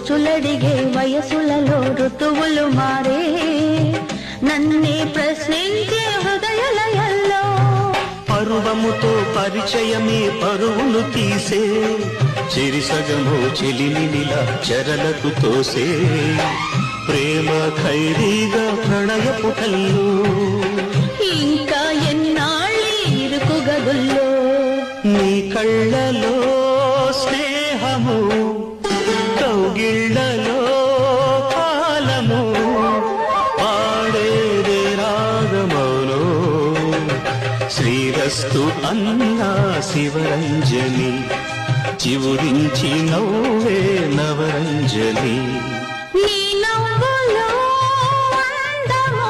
రుచులడిగే వయసులలో ఋతువులు మారే నన్నే ప్రశ్నించే హృదయలయల్లో పరువముతో పరిచయమే పరువులు తీసే చిరిసగము చెలిమినిలా చెరలకు తోసే ప్రేమ ఖైదీగా ప్రణయపు కల్లు ఇంకా ఎన్నాళ్ళీ ఇరుకు గదుల్లో నీ కళ్ళలో స్నేహము కౌగిళ్ళలో కాలము పాడేదే రాగమౌను శ్రీరస్తు అన్నా శివరంజని చివురించి నవ్వే నవరంజని నీ నవ్వులో అందము